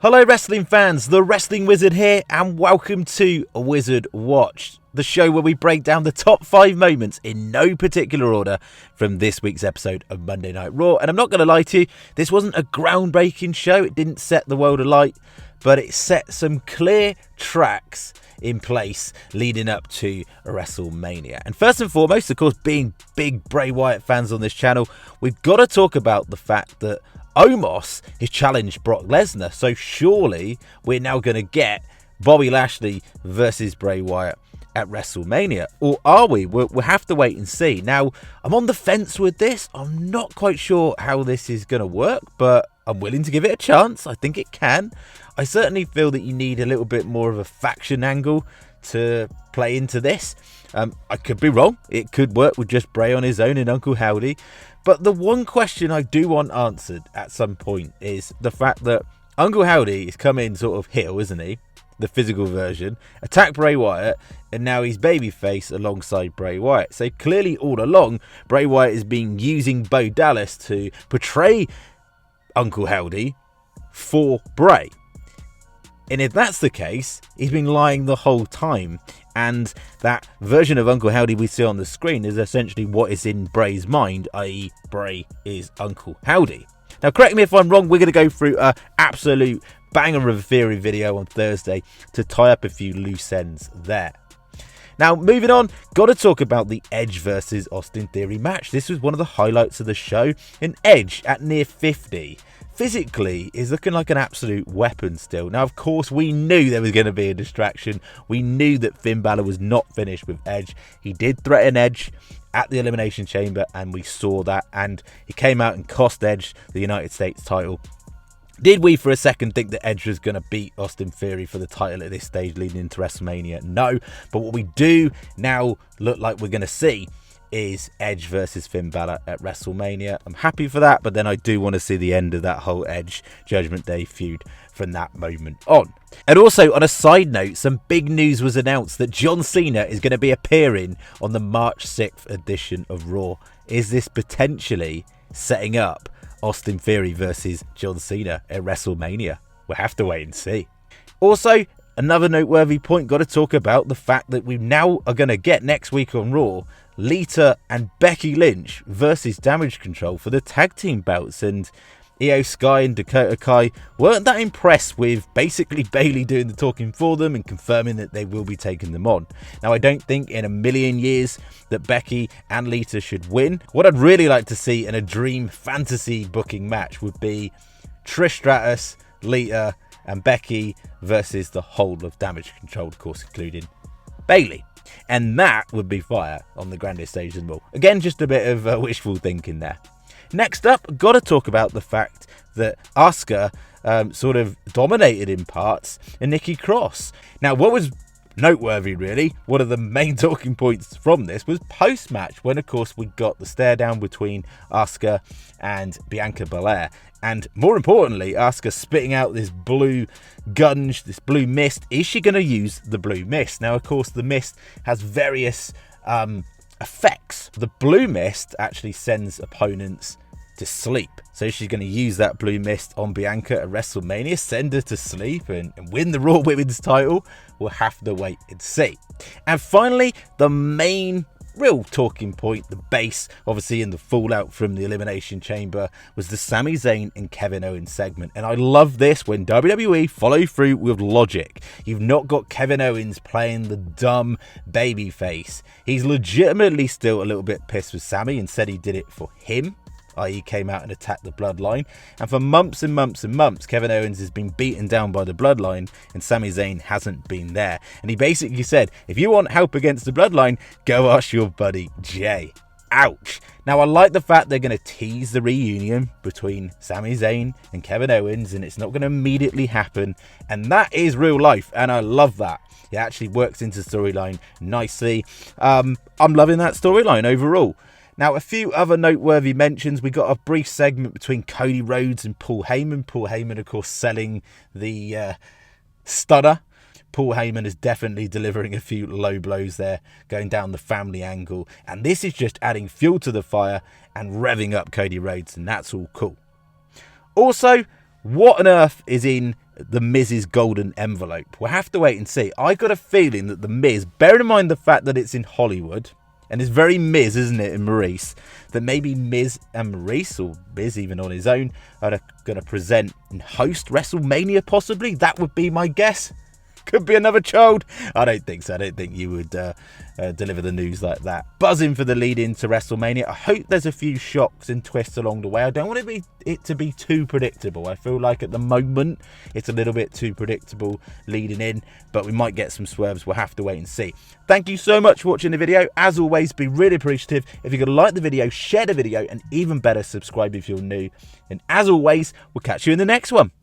Hello wrestling fans, the Wrestling Wizard here, and welcome to Wizard Watch, the show where we break down the top 5 moments in no particular order from this week's episode of Monday Night Raw. And I'm not going to lie to you, this wasn't a groundbreaking show, it didn't set the world alight, but it set some clear tracks in place leading up to WrestleMania. And first and foremost, of course, being big Bray Wyatt fans on this channel, we've got to talk about the fact that Omos has challenged Brock Lesnar, so surely we're now going to get Bobby Lashley versus Bray Wyatt at WrestleMania, or are we? We'll have to wait and see. Now, I'm on the fence with this. I'm not quite sure how this is going to work, but I'm willing to give it a chance. I think it can. I certainly feel that you need a little bit more of a faction angle to play into this. I could be wrong. It could work with just Bray on his own and Uncle Howdy. But the one question I do want answered at some point is the fact that Uncle Howdy is coming sort of heel, isn't he? The physical version. Attacked Bray Wyatt, and now he's babyface alongside Bray Wyatt. So clearly all along, Bray Wyatt has been using Bo Dallas to portray Uncle Howdy for Bray. And if that's the case, he's been lying the whole time. And that version of Uncle Howdy we see on the screen is essentially what is in Bray's mind, i.e. Bray is Uncle Howdy. Now, correct me if I'm wrong, we're going to go through an absolute banger of a theory video on Thursday to tie up a few loose ends there. Now, moving on, got to talk about the Edge versus Austin Theory match. This was one of the highlights of the show, and Edge at near 50. Physically is looking like an absolute weapon still. Now, of course, we knew there was going to be a distraction. We knew that Finn Balor was not finished with Edge. He did threaten Edge at the Elimination Chamber, and we saw that. And he came out and cost Edge the United States title. Did we for a second think that Edge was going to beat Austin Theory for the title at this stage leading into WrestleMania? No. But what we do now look like we're going to see is Edge versus Finn Balor at WrestleMania. I'm happy for that, but then I do want to see the end of that whole Edge Judgment Day feud from that moment on. And also, on a side note, some big news was announced that John Cena is going to be appearing on the March 6th edition of Raw. Is this potentially setting up Austin Theory versus John Cena at WrestleMania? We'll have to wait and see. Also, another noteworthy point, got to talk about the fact that we now are going to get next week on Raw Lita and Becky Lynch versus Damage Control for the tag team belts. And Io Sky and Dakota Kai weren't that impressed with basically Bayley doing the talking for them and confirming that they will be taking them on. Now, I don't think in a million years that Becky and Lita should win. What I'd really like to see in a dream fantasy booking match would be Trish Stratus, Lita and Becky versus the whole of Damage Control, of course, including Bayley. And that would be fire on the grandest stage as well. Again, just a bit of wishful thinking there. Next up, got to talk about the fact that Asuka sort of dominated in parts and Nikki Cross. Now, what was noteworthy, really, one of the main talking points from this was post-match, when, of course, we got the stare down between Asuka and Bianca Belair. And more importantly, Asuka spitting out this blue gunge, this blue mist. Is she going to use the blue mist? Now, of course, the mist has various effects. The blue mist actually sends opponents to sleep. So she's going to use that blue mist on Bianca at WrestleMania, send her to sleep and win the Raw Women's title. We'll have to wait and see. And finally, the main real talking point, the base, obviously in the fallout from the Elimination Chamber, was the Sami Zayn and Kevin Owens segment. And I love this when WWE follow through with logic. You've not got Kevin Owens playing the dumb baby face. He's legitimately still a little bit pissed with Sami and said he did it for him, i.e. came out and attacked the Bloodline. And for months and months and months, Kevin Owens has been beaten down by the Bloodline and Sami Zayn hasn't been there. And he basically said, if you want help against the Bloodline, go ask your buddy Jay. Ouch. Now, I like the fact they're going to tease the reunion between Sami Zayn and Kevin Owens, and it's not going to immediately happen. And that is real life, and I love that. It actually works into storyline nicely. I'm loving that storyline overall. Now, a few other noteworthy mentions. We got a brief segment between Cody Rhodes and Paul Heyman. Paul Heyman, of course, selling the stunner. Paul Heyman is definitely delivering a few low blows there, going down the family angle. And this is just adding fuel to the fire and revving up Cody Rhodes, and that's all cool. Also, what on earth is in the Miz's golden envelope? We'll have to wait and see. I got a feeling that the Miz, bearing in mind the fact that it's in Hollywood, and it's very Miz, isn't it, in Maurice, that maybe Miz and Maurice, or Miz even on his own, are going to present and host WrestleMania possibly. That would be my guess. Could be another child. I don't think so. I don't think you would deliver the news like that. Buzzing for the lead into WrestleMania. I hope there's a few shocks and twists along the way. I don't want it to be too predictable. I feel like at the moment it's a little bit too predictable leading in, but we might get some swerves. We'll have to wait and see. Thank you so much for watching the video. As always, be really appreciative if you could like the video, share the video, and even better, subscribe if you're new. And as always, we'll catch you in the next one.